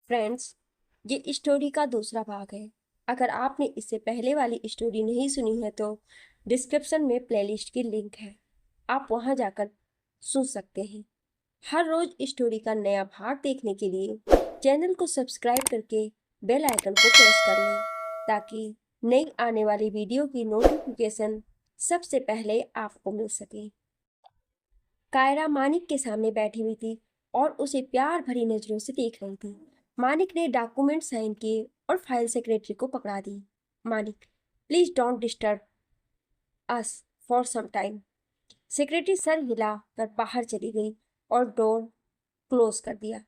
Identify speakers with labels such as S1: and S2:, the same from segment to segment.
S1: Friends, ये story का दूसरा भाग है। अगर आपने इससे पहले वाली स्टोरी नहीं सुनी है तो डिस्क्रिप्शन में प्लेलिस्ट की लिंक है, आप वहां जाकर सुन सकते हैं। हर रोज स्टोरी का नया भाग देखने के लिए चैनल को सब्सक्राइब करके बेल आइकन को प्रेस कर लें ताकि नई आने वाली वीडियो की नोटिफिकेशन सबसे पहले आपको मिल सके। कायरा मानिक के सामने बैठी हुई थी और उसे प्यार भरी नजरों से देख रही थी। मानिक ने डॉक्यूमेंट साइन किए और फाइल सेक्रेटरी को पकड़ा दी। Manik, please don't disturb us for some time. Secretary सर हिला कर बाहर चली गई और डोर क्लोज कर दिया।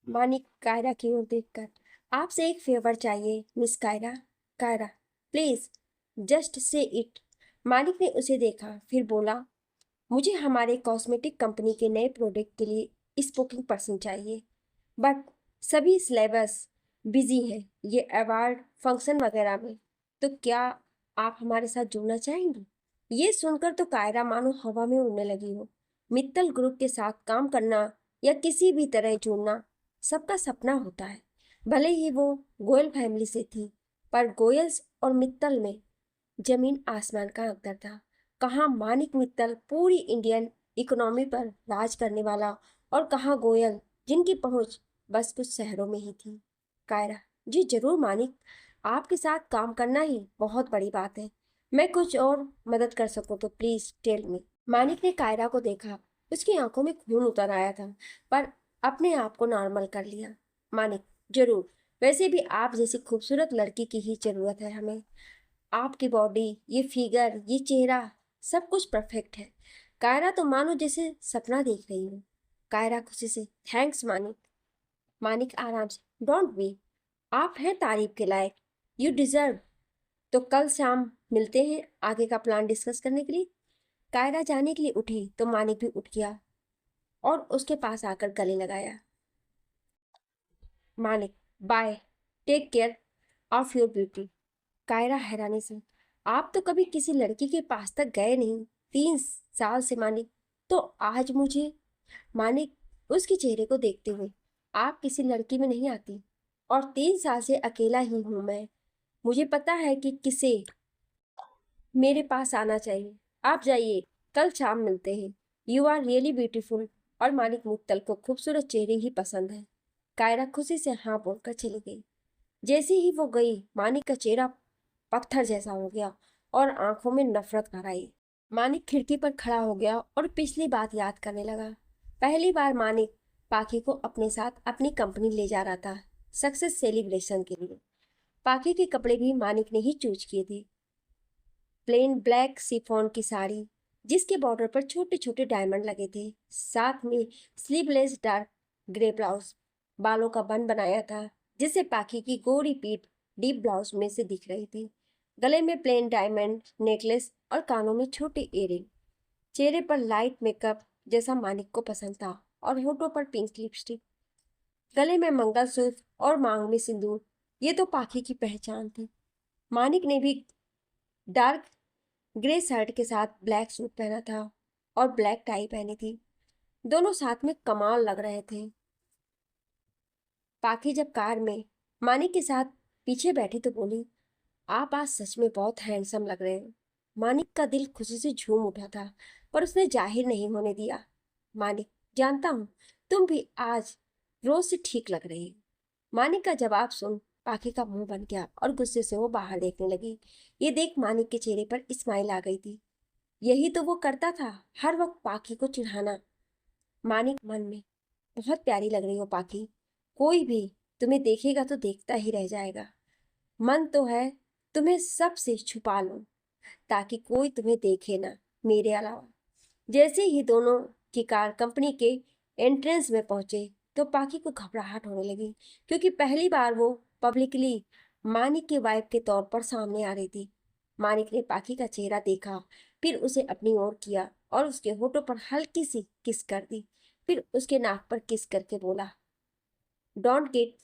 S1: मानिक कायरा की ओर देखकर, आपसे एक फेवर चाहिए miss Kaira. Kaira, please just say it. Manik ने उसे देखा, फिर बोला, मुझे हमारे कॉस्मेटिक कंपनी के नए प्रोडक्ट के लिए स्पोकिंग पर्सन चाहिए, बट सभी सिलेबस बिजी है ये अवार्ड फंक्शन वगैरह में। तो क्या आप हमारे साथ जुड़ना चाहेंगी? ये सुनकर तो कायरा मानो हवा में उड़ने लगी हो। मित्तल ग्रुप के साथ काम करना या किसी भी तरह जुड़ना सबका सपना होता है। भले ही वो गोयल फैमिली से थी, पर गोयल्स और मित्तल में जमीन आसमान का अंतर था। कहाँ मानिक मित्तल पूरी इंडियन इकोनॉमी पर राज करने वाला, और कहाँ गोयल जिनकी पहुंच बस कुछ शहरों में ही थी। कायरा, जी जरूर मानिक, आपके साथ काम करना ही बहुत बड़ी बात है। मैं कुछ और मदद कर सकूं तो प्लीज टेल मी। मानिक ने कायरा को देखा। उसकी आंखों में खून उतर आया था, पर अपने आप को नॉर्मल कर लिया। मानिक, जरूर, वैसे भी आप जैसी खूबसूरत लड़की की ही जरूरत है हमें। आपकी बॉडी, ये फिगर, ये चेहरा, सब कुछ परफेक्ट है। कायरा तो मानो जैसे सपना देख रही हो। कायरा खुशी से, थैंक्स मानिक। मानिक आराम से, डोंट बी, आप हैं तारीफ के लायक, यू डिजर्व। तो कल शाम मिलते हैं आगे का प्लान डिस्कस करने के लिए। कायरा जाने के लिए उठी तो मानिक भी उठ गया और उसके पास आकर गले लगाया। Manik, bye, take care of your beauty. Kaira हैरानी से, आप तो कभी किसी लड़की के पास तक गए नहीं, 3 साल से मानिक, तो आज मुझे। मानिक उसके चेहरे को देखते हुए, आप किसी लड़की में नहीं आती, और 3 साल से अकेला ही हूं मैं। मुझे पता है कि किसे मेरे पास आना चाहिए। आप जाइए, कल शाम मिलते हैं। You are really beautiful. और मानिक मुक्तल को खूबसूरत चेहरे ही पसंद है। कायरा खुशी से हाँ बोलकर चली गई। जैसे ही वो गई, मानिक का चेहरा पत्थर जैसा हो गया और आंखों में नफरत भर आई। मानिक खिड़की पर खड़ा हो गया और पिछली बात याद करने लगा। पहली बार मानिक पाखी को अपने साथ अपनी कंपनी ले जा रहा था, सक्सेस सेलिब्रेशन के लिए। पाखी के कपड़े भी मानिक ने ही चूज किए थे। प्लेन ब्लैक शिफॉन की साड़ी, जिसके बॉर्डर पर छोटे छोटे डायमंड लगे थे, साथ में स्लीवलेस डार्क ग्रे ब्लाउज, बालों का बन बनाया था जिससे पाखी की गोरी पीठ डीप ब्लाउज में से दिख रही थी। गले में प्लेन डायमंड नेकलेस और कानों में छोटे इयररिंग। चेहरे पर लाइट मेकअप जैसा मानिक को पसंद था, और होठों पर पिंक लिपस्टिक। गले में मंगलसूत्र और मांग में सिंदूर, ये तो पाखी की पहचान थी। मानिक ने भी डार्क ग्रे शर्ट के साथ ब्लैक सूट पहना था और ब्लैक टाई पहनी थी। दोनों साथ में कमाल लग रहे थे। पाखी जब कार में मानिक के साथ पीछे बैठी तो बोली, आप आज सच में बहुत हैंडसम लग रहे हो। मानिक का दिल खुशी से झूम उठा था, पर उसने जाहिर नहीं होने दिया। मानिक, जानता हूँ तुम भी आज रोज से ठीक लग रही हो। मानिक का जवाब सुन पाखी का मुंह बन गया और गुस्से से वो बाहर देखने लगी। ये देख मानिक के चेहरे पर स्माइल आ गई थी। यही तो वो करता था, हर वक्त पाखी को चिढ़ाना। मानिक मन में, बहुत प्यारी लग रही हो पाखी, कोई भी तुम्हें देखेगा तो देखता ही रह जाएगा। मन तो है तुम्हें सबसे छुपा लो ताकि कोई तुम्हें देखे ना, मेरे अलावा। जैसे ही दोनों की कार कंपनी के एंट्रेंस में पहुंचे तो पाखी को घबराहट होने लगी, क्योंकि पहली बार वो पब्लिकली मानिक की वाइफ के तौर पर सामने आ रही थी। मानिक ने पाखी का चेहरा देखा, फिर उसे अपनी ओर किया और उसके होठों पर हल्की सी किस कर दी। फिर उसके नाक पर किस करके बोला, डोंट गेट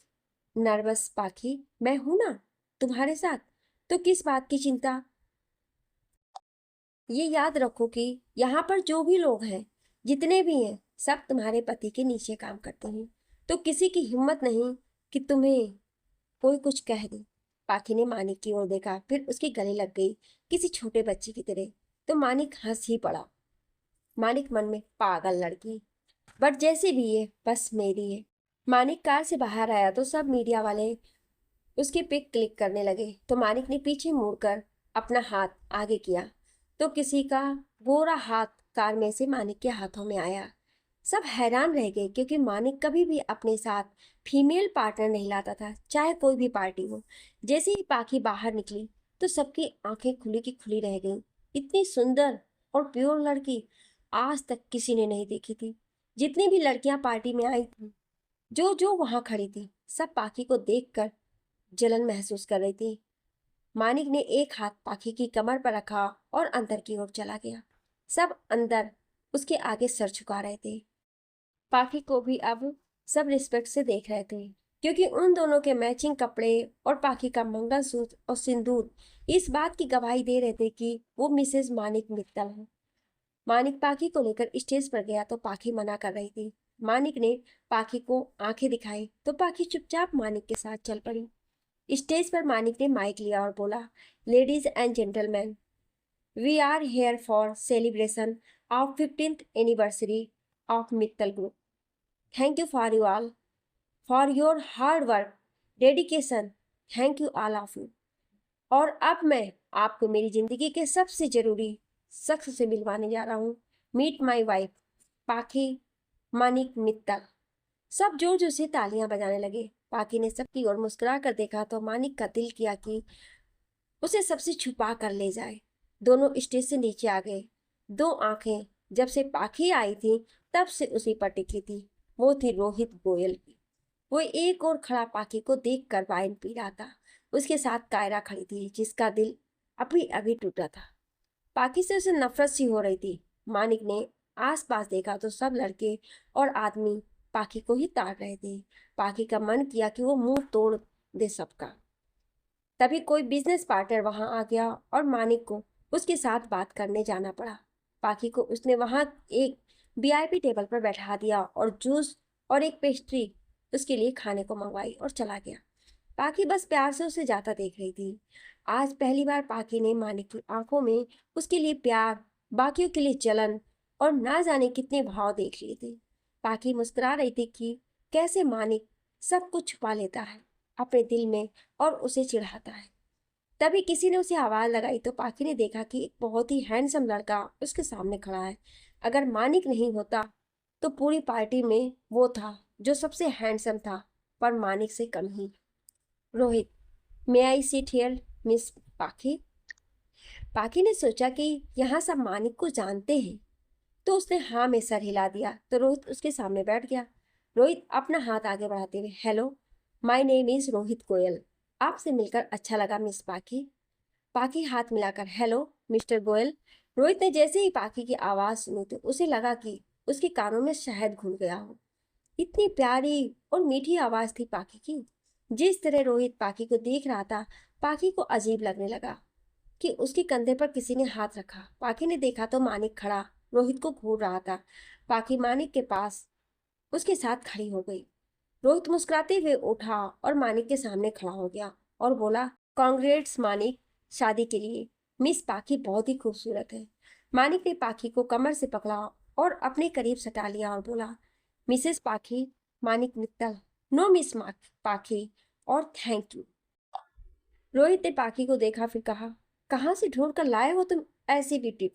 S1: नर्वस पाखी, मैं हूं ना तुम्हारे साथ, तो किस बात की चिंता। ये याद रखो कि यहाँ पर जो भी लोग हैं, जितने भी हैं, सब तुम्हारे पति के नीचे काम करते हैं, तो किसी की हिम्मत नहीं कि तुम्हें कोई कुछ कह दे। पाखी ने मानिक की ओर देखा, फिर उसके गले लग गई किसी छोटे बच्चे की तरह। तो मानिक हंस ही पड़ा। मानिक मन में, पागल लड़की, बट जैसे भी ये बस मेरी है। मानिक कार से बाहर आया तो सब मीडिया वाले उसकी पिक क्लिक करने लगे। तो मानिक ने पीछे मुड़कर अपना हाथ आगे किया तो किसी का गोरा हाथ कार में से मानिक के हाथों में आया। सब हैरान रह गए क्योंकि मानिक कभी भी अपने साथ फीमेल पार्टनर नहीं लाता था, चाहे कोई भी पार्टी हो। जैसे ही पाखी बाहर निकली तो सबकी आंखें खुली की खुली रह गईं। इतनी सुंदर और प्योर लड़की आज तक किसी ने नहीं देखी थी। जितनी भी लड़कियां पार्टी में आई थी, जो जो वहां खड़ी थी, सब पाखी को देखकर जलन महसूस कर रही थी। मानिक ने एक हाथ पाखी की कमर पर रखा और अंदर की ओर चला गया। सब अंदर उसके आगे सर झुका रहे थे। पाखी को भी अब सब रिस्पेक्ट से देख रहे थे क्योंकि उन दोनों के मैचिंग कपड़े और पाखी का मंगलसूत्र और सिंदूर इस बात की गवाही दे रहे थे कि वो मिसेस मानिक मित्तल है। मानिक पाखी को लेकर स्टेज पर गया तो पाखी मना कर रही थी। मानिक ने पाखी को आंखें दिखाई तो पाखी चुपचाप मानिक के साथ चल पड़ी। स्टेज पर मानिक ने माइक लिया और बोला, ladies and gentleman, we are here for celebration of 15th anniversary of Mittal group. Thank you for you all for your hard work dedication. Thank you all of you. और अब मैं आपको मेरी जिंदगी के सबसे जरूरी शख्स से मिलवाने जा रहा हूँ। मीट माई वाइफ पाखी मानिक मित्तल। सब जोर जोर से तालियां बजाने लगे। पाखी ने सबकी ओर मुस्कुरा कर देखा तो मानिक का दिल किया कि उसे सबसे छुपा कर ले जाए। दोनों स्टेज से नीचे आ गए। दो आंखें जब से पाखी आई थी तब से उसी पर टिकी थी, वो थी रोहित गोयल की। वो एक और खड़ा पाखी को देखकर वाइन पी रहा था। उसके साथ कायरा खड़ी थी जिसका दिल अभी अभी टूटा था। पाखी से उसे नफरत सी हो रही थी। मानिक ने आसपास देखा तो सब लड़के और आदमी पाखी को ही ताड़ रहे थे। पाखी का मन किया कि वो मुंह तोड़ दे सबका। तभी कोई बिजनेस पार्टनर वहां आ गया और मानिक को उसके साथ बात करने जाना पड़ा। पाखी को उसने वहां एक वीआईपी टेबल पर बैठा दिया और जूस और एक पेस्ट्री उसके लिए खाने को मंगवाई और चला गया। पाखी बस प्यार से उसे जाता देख रही थी। आज पहली बार पाखी ने मानिक की आंखों में उसके लिए प्यार, बाकियों के लिए जलन और ना जाने कितने भाव देख लिए थे। पाखी मुस्कुरा रही थी कि कैसे मानिक सब कुछ छुपा लेता है अपने दिल में और उसे चिढ़ाता है। तभी किसी ने उसे आवाज लगाई तो पाखी ने देखा कि एक बहुत ही हैंडसम लड़का उसके सामने खड़ा है। अगर मानिक नहीं होता तो पूरी पार्टी में वो था जो सबसे हैंडसम था, पर मानिक से कम ही। रोहित, मे आई सिट हियर मिस पाखी? पाखी ने सोचा कि यहाँ सब मानिक को जानते हैं तो उसने हाँ में सर हिला दिया तो रोहित उसके सामने बैठ गया। रोहित अपना हाथ आगे बढ़ाते हुए, hello, my name is Rohit Goyal. आपसे मिलकर अच्छा लगा मिस पाखी। पाखी हाथ मिलाकर, हेलो मिस्टर गोयल। रोहित ने जैसे ही पाखी की आवाज सुनी तो उसे लगा कि उसके कानों में शहद घुल गया हो। इतनी प्यारी और मीठी आवाज थी पाखी की। जिस तरह रोहित पाखी को देख रहा था, पाखी को अजीब लगने लगा कि उसके कंधे पर किसी ने हाथ रखा। पाखी ने देखा तो मानिक खड़ा रोहित को घूर रहा था। पाखी मानिक के पास उसके साथ खड़ी हो गई। रोहित मुस्कुराते हुए उठा और मानिक के सामने खड़ा हो गया और बोला, कांग्रेट्स मानिक, शादी के लिए। मिस पाखी बहुत ही खूबसूरत है। मानिक ने पाखी को कमर से पकड़ा और अपने करीब सटा लिया और बोला, मिसेस पाखी मानिक मित्तल। नो मिस पाखी और थैंक यू। रोहित ने पाखी को देखा, फिर कहा, कहाँ से ढूंढ कर लाए हो तुम ऐसी ब्यूटी?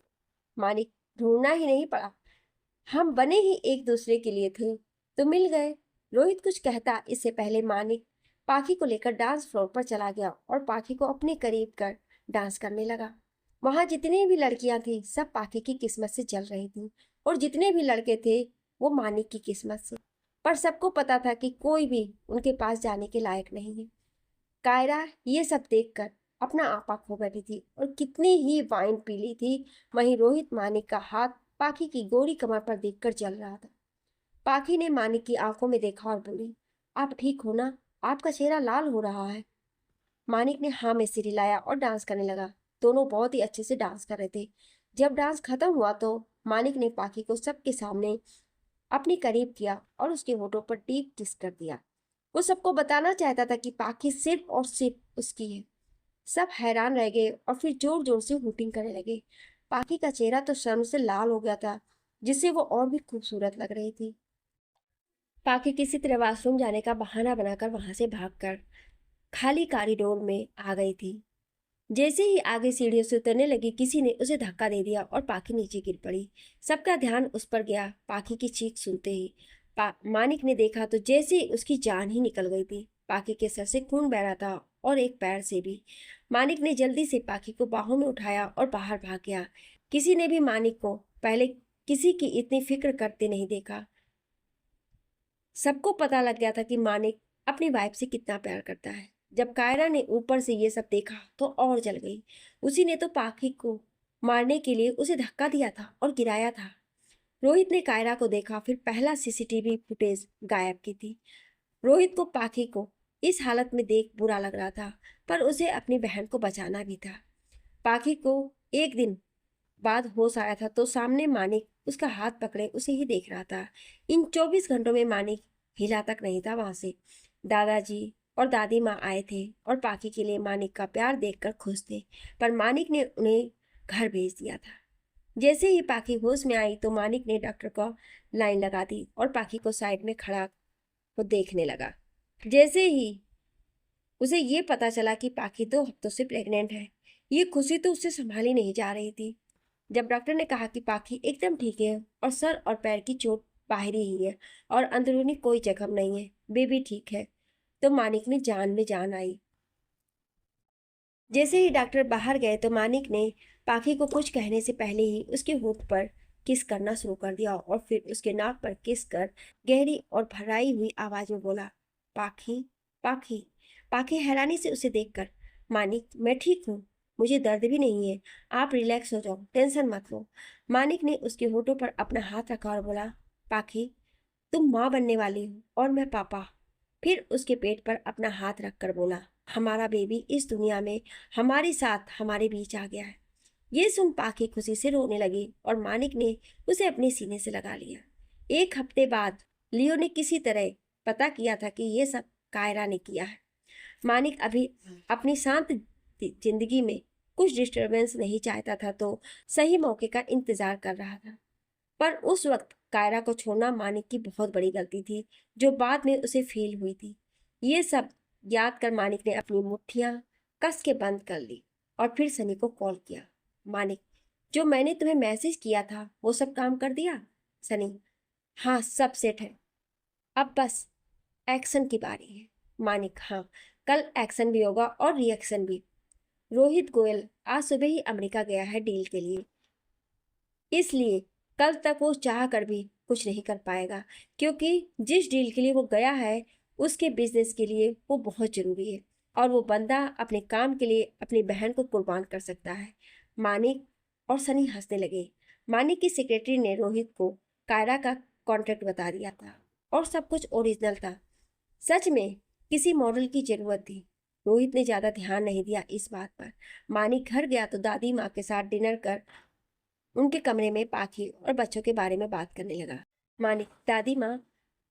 S1: मानिक, ढूंढना ही नहीं पड़ा, हम बने ही एक दूसरे के लिए थे तो मिल गए। रोहित कुछ कहता इससे पहले मानिक पाखी को लेकर डांस फ्लोर पर चला गया और पाखी को अपने करीब कर डांस करने लगा। वहां जितनी भी लड़कियां थी सब पाखी की किस्मत से जल रही थी और जितने भी लड़के थे वो मानिक की किस्मत से। पर सबको पता था कि कोई भी उनके पास जाने के लायक नहीं है। कायरा ये सब देखकर अपना आपा खो बैठी थी और कितनी ही वाइन पी ली थी। वहीं रोहित मानिक का हाथ पाखी की गोरी कमर पर देखकर जल रहा था। पाखी ने मानिक की आंखों में देखा और बोली, आप ठीक हो ना? आपका चेहरा लाल हो रहा है। मानिक ने हाँ में सिर हिलाया और डांस करने लगा। दोनों बहुत ही अच्छे से डांस कर रहे थे। जब डांस खत्म हुआ तो मानिक ने पाखी को सबके सामने अपने करीब किया और उसके होठों पर डीप किस कर दिया। वो सबको बताना चाहता था कि पाखी सिर्फ और सिर्फ उसकी है। सब हैरान रह गए और फिर जोर जोर से हूटिंग करने लगे। पाखी का चेहरा तो शर्म से लाल हो गया था, जिससे वो और भी खूबसूरत लग रही थी। पाखी किसी तरह वॉशरूम जाने का बहाना बनाकर वहां से भागकर खाली कॉरिडोर में आ गई थी। जैसे ही आगे सीढ़ियों से उतरने लगी, किसी ने उसे धक्का दे दिया और पाखी नीचे गिर पड़ी। सबका ध्यान उस पर गया। पाखी की चीख सुनते ही मानिक ने देखा तो जैसे ही उसकी जान ही निकल गई थी। पाखी के सर से खून बह रहा था और एक पैर से भी। मानिक ने जल्दी से पाखी को बाहों में उठाया और बाहर भाग गया। किसी ने भी मानिक को पहले किसी की इतनी फिक्र करते नहीं देखा। सबको पता लग गया था कि मानिक अपनी वाइफ से कितना प्यार करता है। जब कायरा ने ऊपर से ये सब देखा तो और जल गई। उसी ने तो पाखी को मारने के लिए उसे धक्का दिया था और गिराया था। रोहित ने कायरा को देखा, फिर पहला सीसीटीवी फुटेज गायब की थी। रोहित को पाखी को इस हालत में देख बुरा लग रहा था, पर उसे अपनी बहन को बचाना भी था। पाखी को एक दिन बाद होश आया था तो सामने मानिक उसका हाथ पकड़े उसे ही देख रहा था। इन 24 घंटों में मानिक हिला तक नहीं था वहां से। दादाजी और दादी माँ आए थे और पाखी के लिए मानिक का प्यार देखकर खुश थे, पर मानिक ने उन्हें घर भेज दिया था। जैसे ही पाखी होश में आई तो मानिक ने डॉक्टर को लाइन लगा दी और पाखी को साइड में खड़ा वो देखने लगा। जैसे ही उसे ये पता चला कि पाखी 2 हफ्तों से प्रेग्नेंट है, ये खुशी तो उससे संभाली नहीं जा रही थी। जब डॉक्टर ने कहा कि पाखी एकदम ठीक है और सर और पैर की चोट बाहरी ही है और अंदरूनी कोई जख्म नहीं है, बेबी ठीक है, तो मानिक ने जान में जान आई। जैसे ही डॉक्टर बाहर गए तो मानिक ने पाखी को कुछ कहने से पहले ही उसके होठ पर किस करना शुरू कर दिया और फिर उसके नाक पर किस कर गहरी और भराई हुई आवाज में बोला, पाखी, पाखी। पाखी हैरानी से उसे देखकर, मानिक मैं ठीक हूँ, मुझे दर्द भी नहीं है, आप रिलैक्स हो जाओ, टेंशन मत लो। मानिक ने उसके होठों पर अपना हाथ रखा और बोला, पाखी तुम माँ बनने वाली हो और मैं पापा। फिर उसके पेट पर अपना हाथ रखकर बोला, हमारा बेबी इस दुनिया में हमारे साथ हमारे बीच आ गया है। ये सुन पाखी खुशी से रोने लगी और मानिक ने उसे अपने सीने से लगा लिया। 1 हफ्ते बाद लियो ने किसी तरह पता किया था कि ये सब कायरा ने किया है। मानिक अभी अपनी शांत जिंदगी में कुछ डिस्टरबेंस नहीं चाहता था, तो सही मौके का इंतजार कर रहा था। पर उस वक्त कायरा को छोड़ना मानिक की बहुत बड़ी गलती थी, जो बाद में उसे फील हुई थी। ये सब याद कर मानिक ने अपनी मुट्ठियां कस के बंद कर ली और फिर सनी को कॉल किया। मानिक, जो मैंने तुम्हें मैसेज किया था वो सब काम कर दिया? सनी, हाँ सब सेट है, अब बस एक्शन की बारी है। मानिक, हाँ कल एक्शन भी होगा और रिएक्शन भी। रोहित गोयल आज सुबह ही अमेरिका गया है डील के लिए, इसलिए कल तक वो चाह कर भी कुछ नहीं कर पाएगा, क्योंकि जिस डील के लिए वो गया है उसके बिजनेस के लिए वो बहुत जरूरी है और वो बंदा अपने काम के लिए अपनी बहन को कुर्बान कर सकता है। मानिक और सनी हंसने लगे। मानिक की सेक्रेटरी ने रोहित को कायरा का कॉन्ट्रैक्ट बता दिया था और सब कुछ ओरिजिनल था। सच में किसी मॉडल की जरूरत थी। रोहित ने ज्यादा ध्यान नहीं दिया इस बात पर। मानिक घर गया तो दादी माँ के साथ डिनर कर उनके कमरे में पाखी और बच्चों के बारे में बात करने लगा। मानिक, दादी माँ,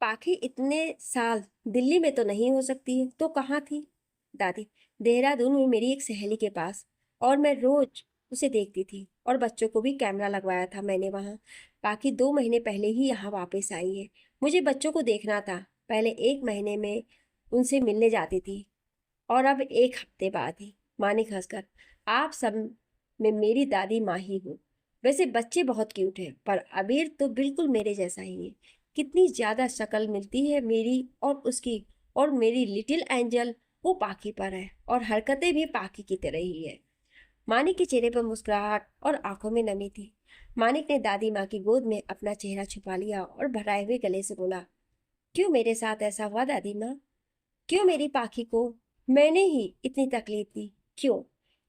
S1: पाखी इतने साल दिल्ली में तो नहीं हो सकती है, तो कहाँ थी? दादी, देहरादून में मेरी एक सहेली के पास, और मैं रोज उसे देखती थी और बच्चों को भी कैमरा लगवाया था मैंने वहाँ। पाखी 2 महीने पहले ही यहाँ वापस आई है। मुझे बच्चों को देखना था। पहले 1 महीने में उनसे मिलने जाती थी और अब 1 हफ्ते बाद ही। मानिक हंसकर, आप सब में मेरी दादी माँ ही हूँ। वैसे बच्चे बहुत क्यूट हैं, पर अबीर तो बिल्कुल मेरे जैसा ही है। कितनी ज्यादा शक्ल मिलती है मेरी और उसकी, और मेरी लिटिल एंजल वो पाखी पर है और हरकतें भी पाखी की तरह ही है। मानिक के चेहरे पर मुस्कुराहट और आंखों में नमी थी। मानिक ने दादी माँ की गोद में अपना चेहरा छुपा लिया और भराए हुए गले से बोला, क्यों मेरे साथ ऐसा हुआ दादी माँ? क्यों मेरी पाखी को मैंने ही इतनी तकलीफ दी? क्यों?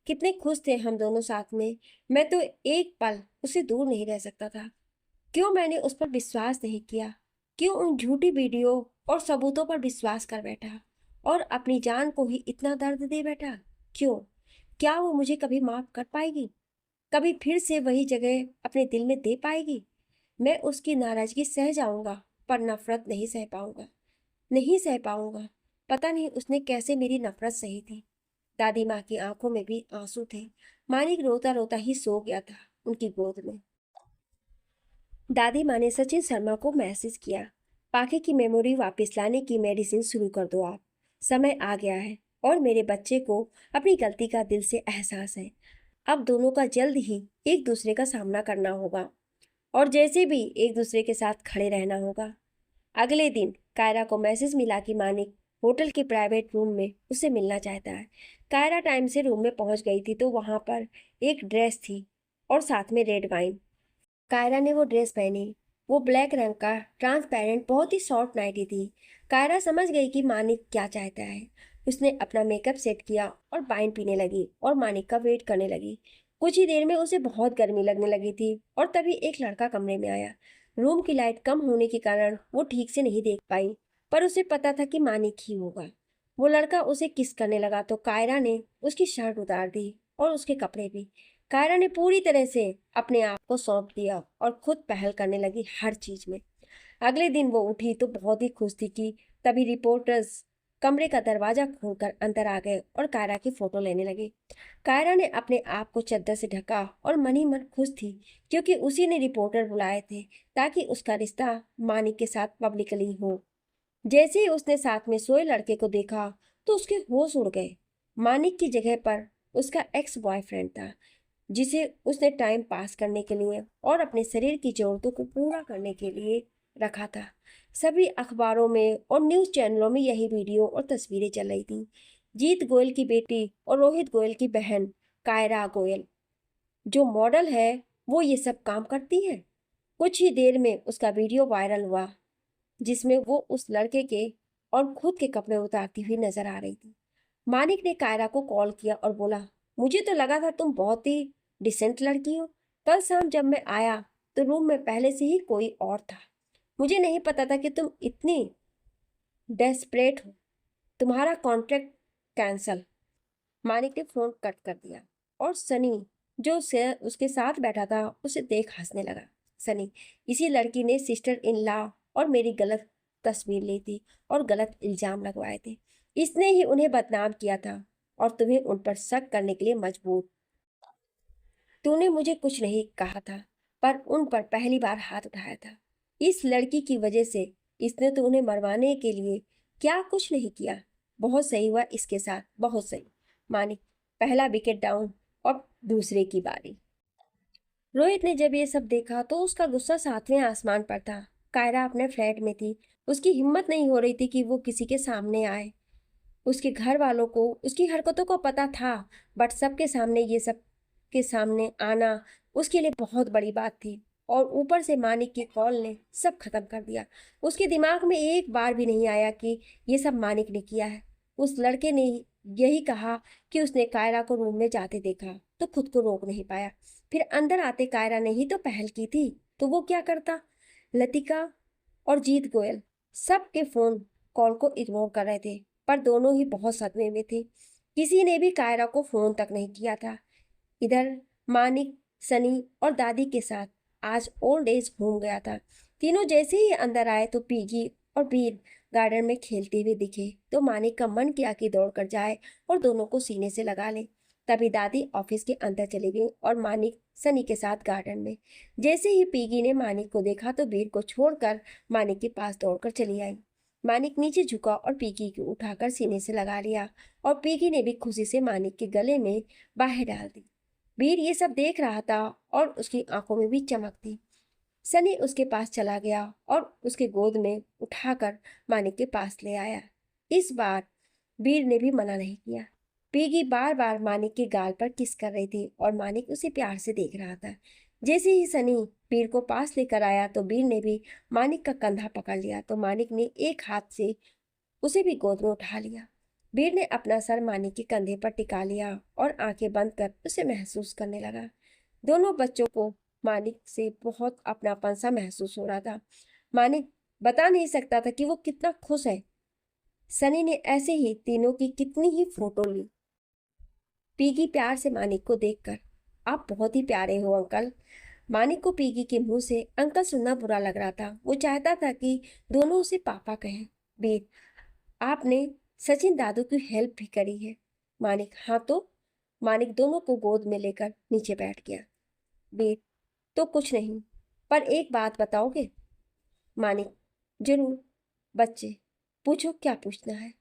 S1: कितने खुश थे हम दोनों साथ में, मैं तो एक पल उसे दूर नहीं रह सकता था। क्यों मैंने उस पर विश्वास नहीं किया? क्यों उन झूठी वीडियो और सबूतों पर विश्वास कर बैठा और अपनी जान को ही इतना दर्द दे बैठा? क्यों? क्या वो मुझे कभी माफ कर पाएगी? कभी फिर से वही जगह अपने दिल में दे पाएगी? मैं उसकी नाराजगी सह जाऊंगा, पर नफरत नहीं सह पाऊंगा, नहीं सह पाऊंगा। पता नहीं उसने कैसे मेरी नफरत सही थी। दादी माँ की आंखों में भी आंसू थे। मानिक रोता रोता ही सो गया था उनकी गोद में। दादी माँ ने सचिन शर्मा को मैसेज किया, पाखे की मेमोरी वापस लाने की मेडिसिन शुरू कर दो आप, समय आ गया है और मेरे बच्चे को अपनी गलती का दिल से एहसास है। अब दोनों का जल्द ही एक दूसरे का सामना करना होगा और जैसे भी एक दूसरे के साथ खड़े रहना होगा। अगले दिन कायरा को मैसेज मिला कि मानिक होटल के प्राइवेट रूम में उससे मिलना चाहता है। कायरा टाइम से रूम में पहुंच गई थी तो वहां पर एक ड्रेस थी और साथ में रेड वाइन। कायरा ने वो ड्रेस पहनी। वो ब्लैक रंग का ट्रांसपेरेंट बहुत ही शॉर्ट नाइटी थी। कायरा समझ गई कि मानिक क्या चाहता है। उसने अपना मेकअप सेट किया और वाइन पीने लगी और मानिक का वेट करने लगी। कुछ ही देर में उसे बहुत गर्मी लगने लगी थी और तभी एक लड़का कमरे में आया। रूम की लाइट कम होने के कारण वो ठीक से नहीं देख पाई, पर उसे पता था कि मानिक ही होगा। वो लड़का उसे किस करने लगा तो कायरा ने उसकी शर्ट उतार दी और उसके कपड़े भी। कायरा ने पूरी तरह से अपने आप को सौंप दिया और खुद पहल करने लगी हर चीज में। अगले दिन वो उठी तो बहुत ही खुश थी कि तभी रिपोर्टर्स कमरे का दरवाजा खोलकर अंदर आ गए और कायरा की फोटो लेने लगे। कायरा ने अपने आप को चादर से ढका और मन ही मन खुश थी क्योंकि उसी ने रिपोर्टर बुलाए थे ताकि उसका रिश्ता मानिक के साथ पब्लिकली हो। जैसे ही उसने साथ में सोए लड़के को देखा तो उसके होश उड़ गए। मानिक की जगह पर उसका एक्स बॉयफ्रेंड था जिसे उसने टाइम पास करने के लिए और अपने शरीर की जरूरतों को पूरा करने के लिए रखा था। सभी अखबारों में और न्यूज़ चैनलों में यही वीडियो और तस्वीरें चल रही थी। जीत गोयल की बेटी और रोहित गोयल की बहन कायरा गोयल जो मॉडल है वो ये सब काम करती है। कुछ ही देर में उसका वीडियो वायरल हुआ जिसमें वो उस लड़के के और खुद के कपड़े उतारती हुई नजर आ रही थी। मानिक ने कायरा को कॉल किया और बोला, मुझे तो लगा था तुम बहुत ही डिसेंट लड़की हो। कल शाम जब मैं आया तो रूम में पहले से ही कोई और था। मुझे नहीं पता था कि तुम इतनी डेस्परेट हो। तुम्हारा कॉन्ट्रैक्ट कैंसल। मानिक ने फोन कट कर दिया और सनी जो से उसके साथ बैठा था उसे देख हंसने लगा। सनी, इसी लड़की ने सिस्टर इन लॉ और मेरी गलत तस्वीर ली थी और गलत इल्जाम लगवाए थे। इसने ही उन्हें बदनाम किया था और तुम्हें उन पर शक करने के लिए मजबूर। तूने मुझे कुछ नहीं कहा था पर उन पर पहली बार हाथ उठाया था। इस लड़की की वजह से इसने तो उन्हें मरवाने के लिए क्या कुछ नहीं किया। बहुत सही हुआ इसके साथ, बहुत सही। मानिक, पहला विकेट डाउन और दूसरे की बारी। रोहित ने जब ये सब देखा तो उसका गुस्सा सातवें आसमान पर था। कायरा अपने फ्लैट में थी। उसकी हिम्मत नहीं हो रही थी कि वो किसी के सामने आए। उसके घर वालों को उसकी हरकतों को पता था, बट सबके सामने ये सब के सामने आना उसके लिए बहुत बड़ी बात थी। और ऊपर से मानिक की कॉल ने सब खत्म कर दिया। उसके दिमाग में एक बार भी नहीं आया कि ये सब मानिक ने किया है। उस लड़के ने यही कहा कि उसने कायरा को रूम में जाते देखा तो खुद को रोक नहीं पाया। फिर अंदर आते कायरा ने ही तो पहल की थी, तो वो क्या करता। लतिका और जीत गोयल सबके फोन कॉल को इग्नोर कर रहे थे, पर दोनों ही बहुत सदमे में थे। किसी ने भी कायरा को फोन तक नहीं किया था। इधर मानिक सनी और दादी के साथ आज ओल्ड एज होम गया था। तीनों जैसे ही अंदर आए तो पीगी और वीर गार्डन में खेलते हुए दिखे तो मानिक का मन किया कि दौड़ कर जाए और दोनों को सीने से लगा ले। तभी दादी ऑफिस के अंदर चली गई और मानिक सनी के साथ गार्डन में। जैसे ही पीगी ने मानिक को देखा तो वीर को छोड़कर मानिक के पास दौड़कर चली आई। मानिक नीचे झुका और पीगी को उठाकर सीने से लगा लिया और पीगी ने भी खुशी से मानिक के गले में बाहें डाल दी। वीर ये सब देख रहा था और उसकी आंखों में भी चमक थी। सनी उसके पास चला गया और उसके गोद में उठाकर मानिक के पास ले आया। इस बार वीर ने भी मना नहीं किया। पीगी बार बार मानिक के गाल पर किस कर रही थी और मानिक उसे प्यार से देख रहा था। जैसे ही सनी वीर को पास लेकर आया तो वीर ने भी मानिक का कंधा पकड़ लिया तो मानिक ने एक हाथ से उसे भी गोद में उठा लिया। वीर ने अपना सर मानिक के कंधे पर टिका लिया और आंखें बंद कर उसे महसूस करने लगा। दोनों बच्चों को मानिक से बहुत अपनापन सा महसूस हो रहा था। मानिक बता नहीं सकता था कि वो कितना खुश है। सनी ने ऐसे ही तीनों की कितनी ही फोटो ली। पीगी प्यार से मानिक को देखकर, आप बहुत ही प्यारे हो अंकल। मानिक को पीगी के मुंह से अंकल सुनना बुरा लग रहा था। वो चाहता था कि दोनों उसे पापा कहें। वीर, आपने सचिन दादू की हेल्प भी करी है। मानिक, हाँ तो? मानिक दोनों को गोद में लेकर नीचे बैठ गया। वीर, तो कुछ नहीं, पर एक बात बताओगे? मानिक, जरूर। बच्चे, पूछो क्या पूछना है।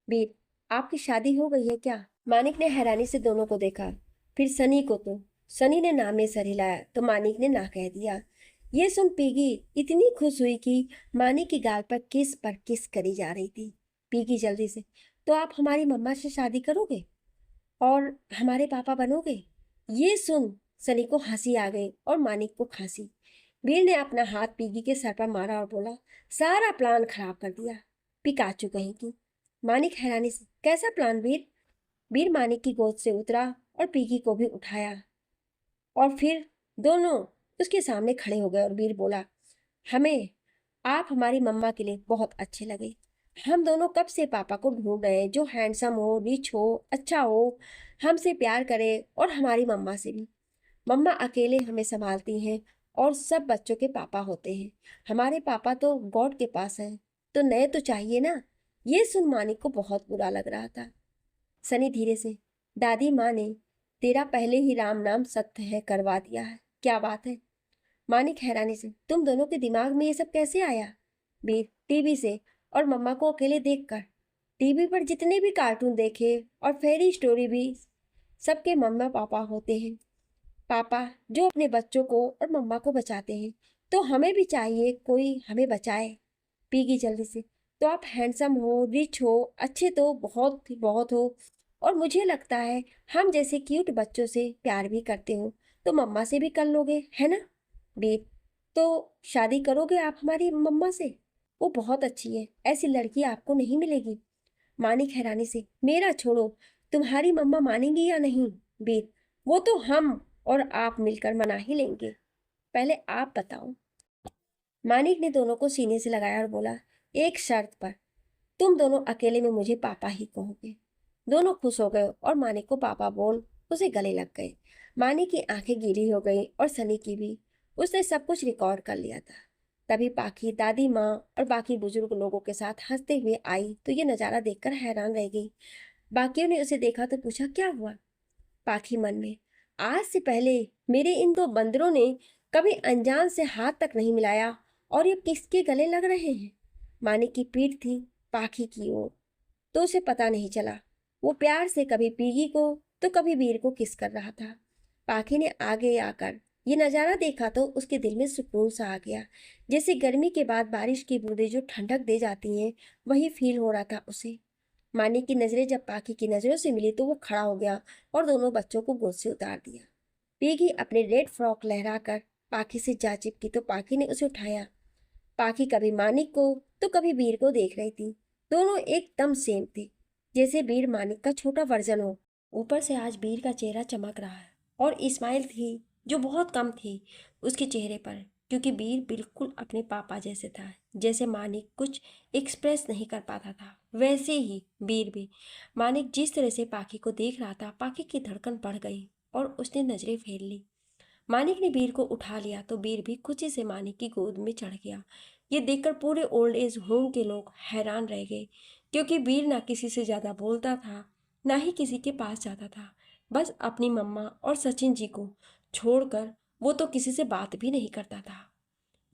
S1: वीर, आपकी शादी हो गई है क्या? मानिक ने हैरानी से दोनों को देखा, फिर सनी को। तो सनी ने नाम में सर हिलाया तो मानिक ने ना कह दिया। ये सुन पीगी इतनी खुश हुई कि मानिक की गाल पर किस करी जा रही थी। पीगी जल्दी से, तो आप हमारी मम्मा से शादी करोगे और हमारे पापा बनोगे? ये सुन सनी को हंसी आ गई और मानिक को खांसी। वीर ने अपना हाथ पीगी के सर पर मारा और बोला, सारा प्लान खराब कर दिया, पिकाचू कहीं की। मानिक हैरानी से, कैसा प्लान वीर? वीर मानिक की गोद से उतरा और पीगी को भी उठाया और फिर दोनों उसके सामने खड़े हो गए और वीर बोला, हमें आप हमारी मम्मा के लिए बहुत अच्छे लगे। हम दोनों कब से पापा को ढूंढ रहे हैं जो हैंडसम हो, रिच हो, अच्छा हो, हमसे प्यार करे और हमारी मम्मा से भी। मम्मा अकेले हमें संभालती हैं और सब बच्चों के पापा होते हैं। हमारे पापा तो गॉड के पास हैं, तो नए तो चाहिए ना। ये सुन मानिक को बहुत बुरा लग रहा था। सनी धीरे से, दादी माँ ने तेरा पहले ही राम नाम सत्य है करवा दिया है। क्या बात है? मानिक हैरानी से, तुम दोनों के दिमाग में ये सब कैसे आया? वीर, टीवी से, और मम्मा को अकेले देखकर। टीवी पर जितने भी कार्टून देखे और फेरी स्टोरी भी, सबके मम्मा पापा होते हैं। पापा जो अपने बच्चों को और मम्मा को बचाते हैं, तो हमें भी चाहिए कोई हमें बचाए। पीगी जल्दी से, तो आप हैंडसम हो, रिच हो, अच्छे तो बहुत बहुत हो, और मुझे लगता है हम जैसे क्यूट बच्चों से प्यार भी करते हो, तो मम्मा से भी कर लोगे, है ना? बेब, तो शादी करोगे आप हमारी मम्मा से? वो बहुत अच्छी है, ऐसी लड़की आपको नहीं मिलेगी। मानिक हैरानी से, मेरा छोड़ो, तुम्हारी मम्मा मानेंगी या नहीं? बेब, वो तो हम और आप मिलकर मना ही लेंगे, पहले आप बताओ। मानिक ने दोनों को सीने से लगाया और बोला, एक शर्त पर, तुम दोनों अकेले में मुझे पापा ही कहोगे। दोनों खुश हो गए और मानिक को पापा बोल उसे गले लग गए। मानिक की आंखें गीली हो गई और सनी की भी। उसने सब कुछ रिकॉर्ड कर लिया था। तभी पाखी दादी माँ और बाकी बुजुर्ग लोगों के साथ हंसते हुए आई तो ये नज़ारा देखकर हैरान रह गई। बाकियों ने उसे देखा तो पूछा, क्या हुआ? पाखी मन में, आज से पहले मेरे इन दो बंदरों ने कभी अनजान से हाथ तक नहीं मिलाया और ये किसके गले लग रहे हैं? मानिक की पीठ थी पाखी की ओर, तो उसे पता नहीं चला। वो प्यार से कभी पीगी को तो कभी वीर को किस कर रहा था। पाखी ने आगे आकर ये नज़ारा देखा तो उसके दिल में सुकून सा आ गया, जैसे गर्मी के बाद बारिश की बूंदें जो ठंडक दे जाती हैं, वही फील हो रहा था उसे। मानिक की नजरें जब पाखी की नजरों से मिली तो वो खड़ा हो गया और दोनों बच्चों को गोद से उतार दिया। पीगी अपने रेड फ्रॉक लहराकर पाखी से जा चिपकी तो पाखी ने उसे उठाया। पाखी कभी मानिक को तो कभी वीर को देख रही थी। दोनों एकदम सेम थे, जैसे वीर मानिक का छोटा वर्जन हो। ऊपर से आज वीर का चेहरा चमक रहा है और स्माइल थी जो बहुत कम थी उसके चेहरे पर, क्योंकि वीर बिल्कुल अपने पापा जैसे था। जैसे मानिक कुछ एक्सप्रेस नहीं कर पाता था, वैसे ही वीर भी। मानिक जिस तरह से पाखी को देख रहा था, पाखी की धड़कन बढ़ गई और उसने नजरें फेर ली। मानिक ने वीर को उठा लिया तो वीर भी खुशी से मानिक की गोद में चढ़ गया। ये देखकर पूरे ओल्ड एज होम के लोग हैरान रह गए, क्योंकि वीर ना किसी से ज़्यादा बोलता था, ना ही किसी के पास जाता था। बस अपनी मम्मा और सचिन जी को छोड़कर वो तो किसी से बात भी नहीं करता था।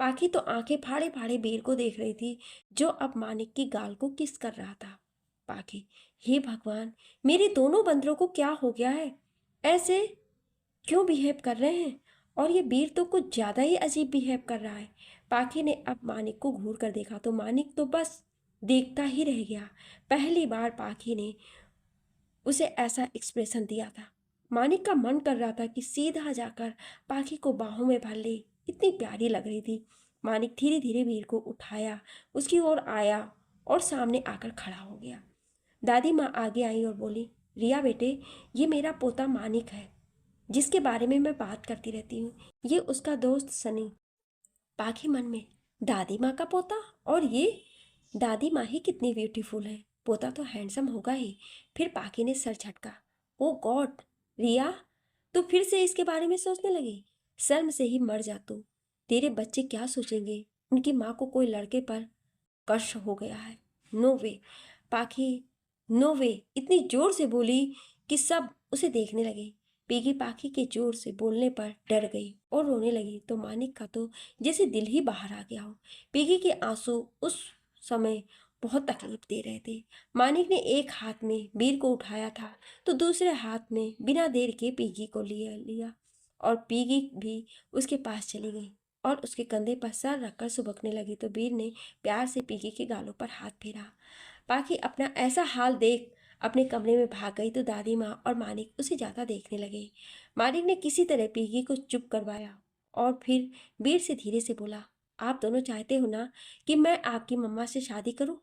S1: पाखी तो आंखें फाड़े फाड़े वीर को देख रही थी, जो अब मानिक की गाल को किस कर रहा था। पाखी, हे भगवान, मेरे दोनों बंदरों को क्या हो गया है? ऐसे क्यों बिहेव कर रहे हैं? और ये वीर तो कुछ ज़्यादा ही अजीब बिहेव कर रहा है। पाखी ने अब मानिक को घूर कर देखा तो मानिक तो बस देखता ही रह गया। पहली बार पाखी ने उसे ऐसा एक्सप्रेशन दिया था। मानिक का मन कर रहा था कि सीधा जाकर पाखी को बाहों में भर ले, इतनी प्यारी लग रही थी। मानिक धीरे धीरे वीर को उठाया, उसकी ओर आया और सामने आकर खड़ा हो गया। दादी माँ आगे आई और बोली, रिया बेटे, ये मेरा पोता मानिक है, जिसके बारे में मैं बात करती रहती हूँ। ये उसका दोस्त सनी। पाखी मन में, दादी माँ का पोता? और ये दादी माँ ही कितनी ब्यूटीफुल है, पोता तो हैंडसम होगा ही। फिर पाखी ने सर झटका। ओ गॉड, रिया, तू फिर से इसके बारे में सोचने लगी? शर्म से ही मर जा तू। तेरे बच्चे क्या सोचेंगे? उनकी माँ को कोई लड़के पर क्रश हो गया है। नो वे। पाखी नो वे, इतनी जोर से बोली कि सब उसे देखने लगे। पीगी पाखी के जोर से बोलने पर डर गई और रोने लगी तो मानिक का तो जैसे दिल ही बाहर आ गया हो। पीगी के आंसू उस समय बहुत तकलीफ दे रहे थे। मानिक ने एक हाथ में वीर को उठाया था तो दूसरे हाथ में बिना देर के पीगी को लिया लिया और पीगी भी उसके पास चली गई और उसके कंधे पर सर रखकर सुबकने लगी तो वीर ने प्यार से पीगी के गालों पर हाथ फेरा। पाखी अपना ऐसा हाल देख अपने कमरे में भाग गई तो दादी माँ और मानिक उसे ज़्यादा देखने लगे। मानिक ने किसी तरह पीगी को चुप करवाया और फिर वीर से धीरे से बोला, आप दोनों चाहते हो ना कि मैं आपकी मम्मा से शादी करूं?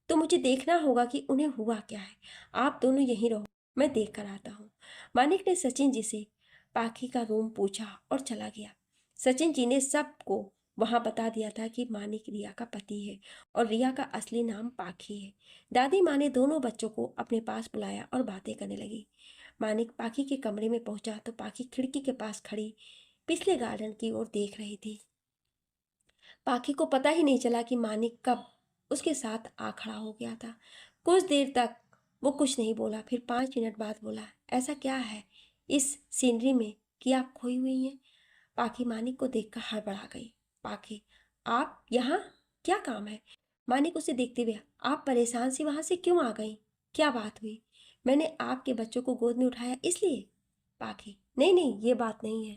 S1: तो मुझे देखना होगा कि उन्हें हुआ क्या है। आप दोनों यहीं रहो, मैं देख कर आता हूँ। मानिक ने सचिन जी से पाखी का रूम पूछा और चला गया। सचिन जी ने सबको वहां बता दिया था कि मानिक रिया का पति है और रिया का असली नाम पाखी है। दादी माँ ने दोनों बच्चों को अपने पास बुलाया और बातें करने लगी। मानिक पाखी के कमरे में पहुंचा तो पाखी खिड़की के पास खड़ी पिछले गार्डन की ओर देख रही थी। पाखी को पता ही नहीं चला कि मानिक कब उसके साथ आ खड़ा हो गया था। कुछ देर तक वो कुछ नहीं बोला, फिर 5 मिनट बाद बोला, ऐसा क्या है इस सीनरी में कि आप खोई हुई हैं? पाखी मानिक को देखकर हड़बड़ा गई। पाखी, आप यहाँ, क्या काम है? मानिक उसे देखते हुए, आप परेशान सी वहां से क्यों आ गई? क्या बात हुई? मैंने आपके बच्चों को गोद में उठाया इसलिए? पाखी, नहीं नहीं, ये बात नहीं है।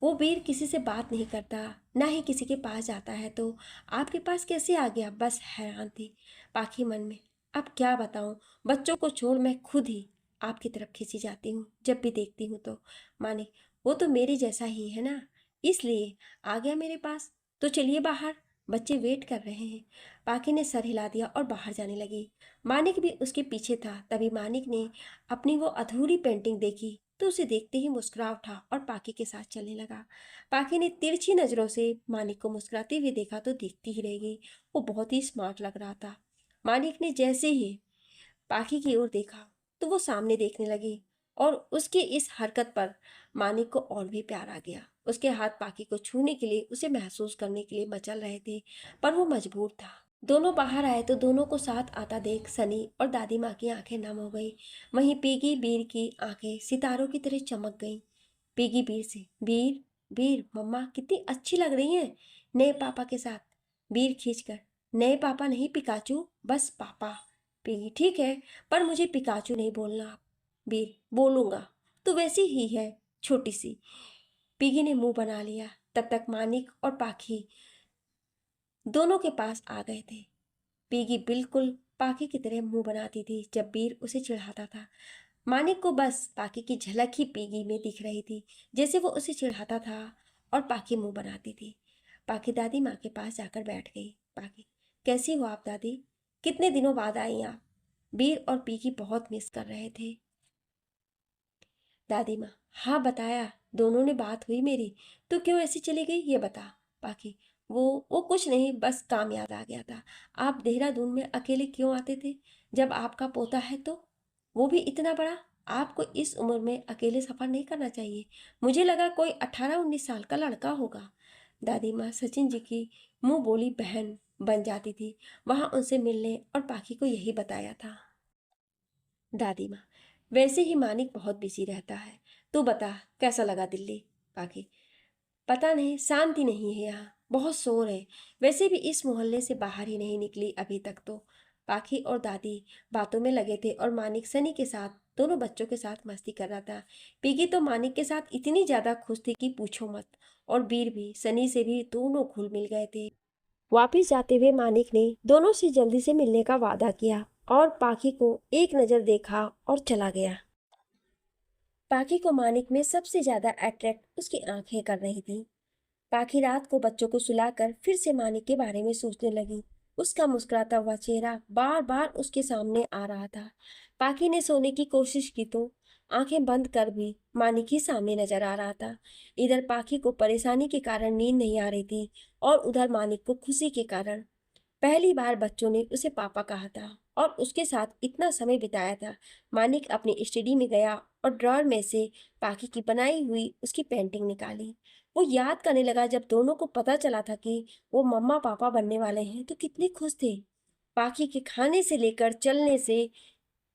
S1: वो वीर किसी से बात नहीं करता, ना ही किसी के पास जाता है, तो आपके पास कैसे आ गया? बस हैरान थी पाखी मन में। अब क्या बताऊं, बच्चों को छोड़ मैं खुद ही आपकी तरफ खींची जाती हूँ जब भी देखती हूँ तो। माने, वो तो मेरे जैसा ही है ना, इसलिए आ गया मेरे पास। तो चलिए बाहर, बच्चे वेट कर रहे हैं। पाखी ने सर हिला दिया और बाहर जाने लगी। मानिक भी उसके पीछे था। तभी मानिक ने अपनी वो अधूरी पेंटिंग देखी तो उसे देखते ही मुस्कुरा उठा और पाखी के साथ चलने लगा। पाखी ने तिरछी नजरों से मानिक को मुस्कुराते हुए देखा तो देखती ही रह गई। वो बहुत ही स्मार्ट लग रहा था। मानिक ने जैसे ही पाखी की ओर देखा तो वो सामने देखने लगी और उसकी इस हरकत पर मानिक को और भी प्यार आ गया। उसके हाथ पाखी को छूने के लिए, उसे महसूस करने के लिए मचल रहे थे, पर वो मजबूर था। दोनों बाहर आए तो दोनों को साथ आता देख सनी और दादी माँ की आंखें नम हो गई। वहीं पीगी बीर की आंखें सितारों की तरह चमक गईं। पीगी बीर से, बीर, बीर मम्मा कितनी अच्छी लग रही हैं नए पापा के साथ। बीर खींचकर, नए पापा नहीं पिकाचू, बस पापा। पीगी, ठीक है, पर मुझे पिकाचू नहीं बोलना आप। बीर, बोलूंगा, तो वैसी ही है, छोटी सी। पीगी ने मुंह बना लिया। तब तक मानिक और पाखी दोनों के पास आ गए थे। पीगी बिल्कुल पाखी की तरह मुंह बनाती थी जब बीर उसे चिढ़ाता था। मानिक को बस पाखी की झलक ही पीगी में दिख रही थी, जैसे वो उसे चिढ़ाता था और पाखी मुंह बनाती थी। पाखी दादी माँ के पास जाकर बैठ गई। पाखी, कैसी हो आप दादी? कितने दिनों बाद आई आप? बीर और पीगी बहुत मिस कर रहे थे। दादी माँ, हाँ बताया, दोनों ने बात हुई मेरी। तो क्यों ऐसी चली गई ये बता। पाखी, वो कुछ नहीं, बस काम याद आ गया था। आप देहरादून में अकेले क्यों आते थे जब आपका पोता है तो? वो भी इतना बड़ा। आपको इस उम्र में अकेले सफर नहीं करना चाहिए। मुझे लगा कोई 18-19 साल का लड़का होगा। दादी माँ सचिन जी की मुंह बोली बहन बन जाती थी, वहां उनसे मिलने और पाखी को यही बताया था। दादी माँ, वैसे ही मानिक बहुत बिजी रहता है। तू बता, कैसा लगा दिल्ली? पाखी, पता नहीं, शांति नहीं है यहाँ, बहुत शोर है। वैसे भी इस मोहल्ले से बाहर ही नहीं निकली अभी तक तो। पाखी और दादी बातों में लगे थे और मानिक सनी के साथ, दोनों बच्चों के साथ मस्ती कर रहा था। पीगी तो मानिक के साथ इतनी ज्यादा खुश थी कि पूछो मत। और बीर भी सनी से भी दोनों घुल मिल गए थे। वापिस जाते हुए मानिक ने दोनों से जल्दी से मिलने का वादा किया और पाखी को एक नजर देखा और चला गया। पाखी को मानिक में सबसे ज्यादा अट्रैक्ट उसकी आंखें कर रही थी। पाखी रात को बच्चों को सुलाकर फिर से मानिक के बारे में सोचने लगी। उसका मुस्कुराता हुआ चेहरा बार बार उसके सामने आ रहा था। पाखी ने सोने की कोशिश की तो आंखें बंद कर भी मानिक ही सामने नजर आ रहा था। इधर पाखी को परेशानी के कारण नींद नहीं आ रही थी और उधर मानिक को खुशी के कारण। पहली बार बच्चों ने उसे पापा कहा था और उसके साथ इतना समय बिताया था। मानिक अपनी स्टडी में गया और ड्रॉर में से पाखी की बनाई हुई उसकी पेंटिंग निकाली। वो याद करने लगा जब दोनों को पता चला था कि वो मम्मा पापा बनने वाले हैं तो कितने खुश थे। पाखी के खाने से लेकर चलने से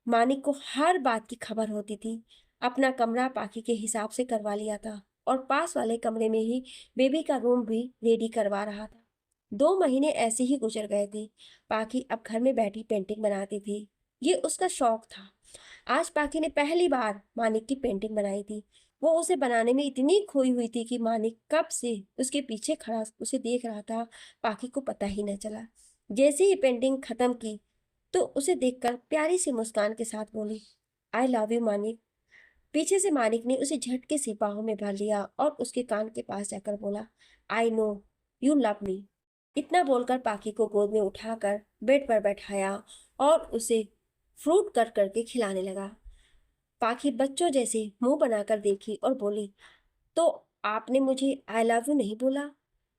S1: मानिक को हर बात की खबर होती थी। अपना कमरा पाखी के हिसाब से करवा लिया था और पास वाले कमरे में ही बेबी का रूम भी रेडी करवा रहा था। 2 महीने ऐसे ही गुजर गए थे। पाखी अब घर में बैठी पेंटिंग बनाती थी। ये उसका शौक था। आज पाखी ने पहली बार मानिक की पेंटिंग बनाई थी। वो उसे बनाने में इतनी खोई हुई थी कि मानिक कब से उसके पीछे खड़ा उसे देख रहा था, पाखी को पता ही न चला। जैसे ही पेंटिंग खत्म की तो उसे देखकर प्यारी सी मुस्कान के साथ बोली, आई लव यू मानिक। पीछे से मानिक ने उसे झटके से बाहों में भर लिया और उसके कान के पास जाकर बोला, I know you love me. इतना बोलकर पाखी को गोद में उठाकर बेड पर बैठाया और उसे फ्रूट कट करके खिलाने लगा। पाखी बच्चों जैसे मुंह बनाकर देखी और बोली, तो आपने मुझे आई लव यू नहीं बोला।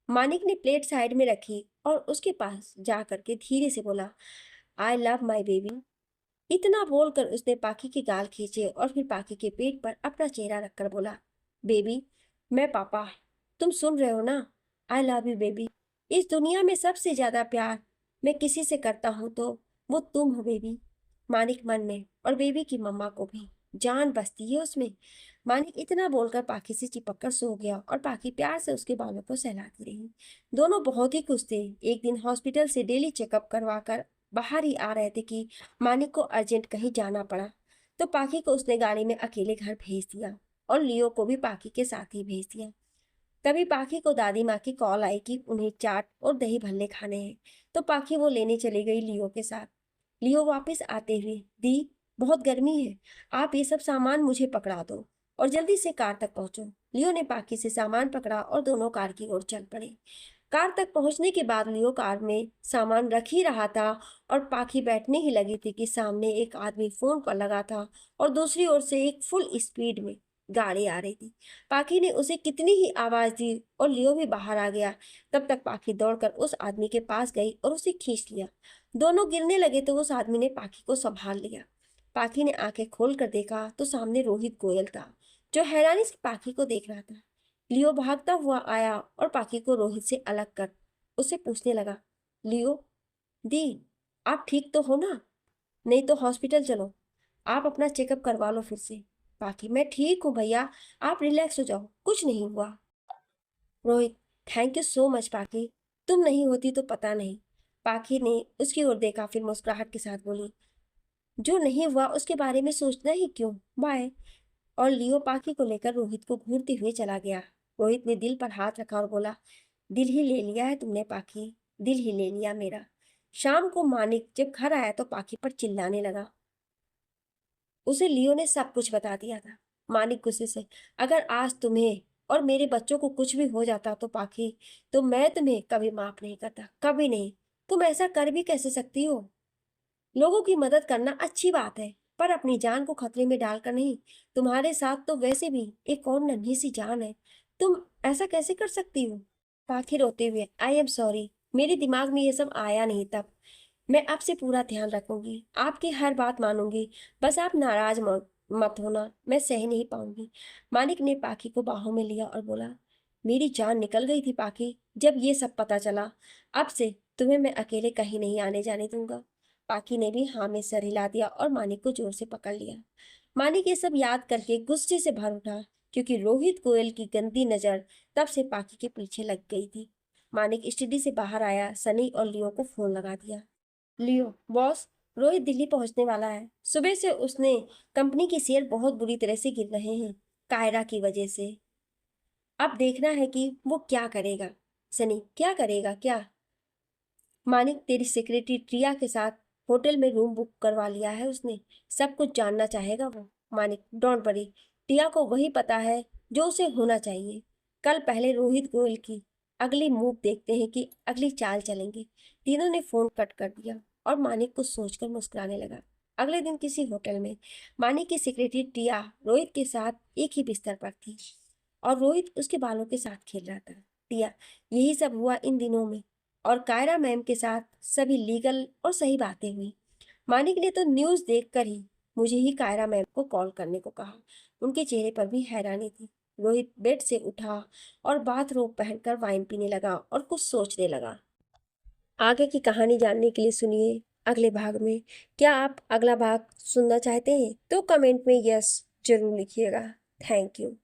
S1: मानिक ने प्लेट साइड में रखी और उसके पास जा करके धीरे से बोला, आई लव माई बेबी। इतना बोलकर उसने पाखी के गाल खींचे और फिर पाखी के पेट पर अपना चेहरा रखकर बोला, बेबी मैं पापा, तुम सुन रहे हो ना, आई लव यू बेबी। इस दुनिया में सबसे ज्यादा प्यार मैं किसी से करता हूँ तो वो तुम हो बेबी। मानिक मन में और बेबी की मम्मा को भी जान बसती है उसमें। मानिक इतना बोलकर पाखी से चिपक कर सो गया और पाखी प्यार से उसके बालों को सहलाती रही। दोनों बहुत ही खुश थे। एक दिन हॉस्पिटल से डेली चेकअप करवा कर बाहर ही आ रहे थे कि मानिक को अर्जेंट कहीं जाना पड़ा। तो पाखी को उसने गाड़ी में अकेले घर भेज दिया और लियो को भी पाखी के साथ ही भेज दिया। तभी पाखी को दादी माँ की कॉल आई कि उन्हें चाट और दही भल्ले खाने हैं। तो पाखी वो लेने चली गई लियो के साथ। लियो वापस आते हुए, दी बहुत गर्मी है, आप ये सब सामान मुझे पकड़ा दो और जल्दी से कार तक पहुंचो। लियो ने पाखी से सामान पकड़ा और दोनों कार की ओर चल पड़े। कार तक पहुंचने के बाद लियो कार में सामान रख ही रहा था और पाखी बैठने ही लगी थी कि सामने एक आदमी फोन पर लगा था और दूसरी ओर से एक फुल स्पीड में गाड़ी आ रही थी। पाखी ने उसे कितनी ही आवाज दी और लियो भी बाहर आ गया। तब तक पाखी दौड़कर उस आदमी के पास गई और उसे खींच लिया। दोनों गिरने लगे तो उस आदमी ने पाखी को संभाल लिया। पाखी ने आंखें खोल कर देखा तो सामने रोहित गोयल था, जो हैरानी से पाखी को देख रहा था। लियो भागता हुआ आया और पाखी को रोहित से अलग कर उससे पूछने लगा, लियो दी आप ठीक तो हो ना? नहीं तो हॉस्पिटल चलो, आप अपना चेकअप करवा लो फिर से। पाखी, मैं ठीक हूँ भैया, आप रिलैक्स हो जाओ, कुछ नहीं हुआ। Rohit, thank you so much पाखी, तुम नहीं होती तो पता नहीं। पाखी ने उसकी ओर देखा फिर मुस्कुराहट के साथ बोली, जो नहीं हुआ उसके बारे में सोचना ही क्यों, बाय। और लियो पाखी को लेकर रोहित को घूरते हुए चला गया। रोहित ने दिल पर हाथ रखा और बोला, दिल ही ले लिया है तुमने पाखी, दिल ही ले लिया मेरा। शाम को मानिक जब घर आया तो पाखी पर चिल्लाने लगा। उसे लियो ने सब कुछ बता दिया था। मानिक गुस्से से, अगर आज तुम्हें और मेरे बच्चों को कुछ भी हो जाता तो पाखी, तो मैं तुम्हें कभी माफ नहीं करता, कभी नहीं। तुम ऐसा कर भी कैसे सकती हो? लोगों की मदद करना अच्छी बात है, पर अपनी जान को खतरे में डालकर नहीं। तुम्हारे साथ तो वैसे भी एक और नन्ही सी जान है, तुम ऐसा कैसे कर सकती हो? पाखी रोते हुए, आई एम सॉरी, मेरे दिमाग में ये सब आया नहीं तब। मैं आपसे पूरा ध्यान रखूंगी, आपकी हर बात मानूंगी। बस आप नाराज मत होना, मैं सह नहीं पाऊंगी। मानिक ने पाखी को बाहों में लिया और बोला, मेरी जान निकल गई थी पाखी जब ये सब पता चला। अब से तुम्हें मैं अकेले कहीं नहीं आने जाने दूंगा। पाखी ने भी हाँ में सर हिला दिया और मानिक को जोर से पकड़ लिया। मानिक ये सब याद करके गुस्से से भर उठा, क्योंकि रोहित गोयल की गंदी नजर तब से पाखी के पीछे लग गई थी। मानिक स्टडी से बाहर आया, सनी और लियो को फोन लगा दिया। लियो, बॉस, रोहित दिल्ली पहुंचने वाला है। सुबह से उसने कंपनी की शेयर बहुत बुरी तरह से गिर रहे हैं, कायरा की वजह से। अब देखना है कि वो क्या करेगा। सनी, क्या करेगा क्या? मानिक, तेरी सेक्रेटरी प्रिया के साथ होटल में रूम बुक करवा लिया है उसने, सब कुछ जानना चाहेगा वो। मानिक, डोंट वरी, प्रिया को वही पता है जो उसे होना चाहिए। कल पहले रोहित गोयल की अगली मूव देखते हैं कि अगली चाल चलेंगे। तीनों ने फोन कट कर दिया और मानिक को सोचकर मुस्कुराने लगा। अगले दिन किसी होटल में मानिक की सेक्रेटरी टिया रोहित के साथ एक ही बिस्तर पर थी और रोहित उसके बालों के साथ खेल रहा था। टिया, यही सब हुआ इन दिनों में और कायरा मैम के साथ सभी लीगल और सही बातें हुई। मानिक ने तो न्यूज़ देखकर ही मुझे ही कायरा मैम को कॉल करने को कहा। उनके चेहरे पर भी हैरानी थी। रोहित बेड से उठा और बाथरोब पहनकर वाइन पीने लगा और कुछ सोचने लगा। आगे की कहानी जानने के लिए सुनिए अगले भाग में। क्या आप अगला भाग सुनना चाहते हैं तो कमेंट में यस जरूर लिखिएगा। Thank you.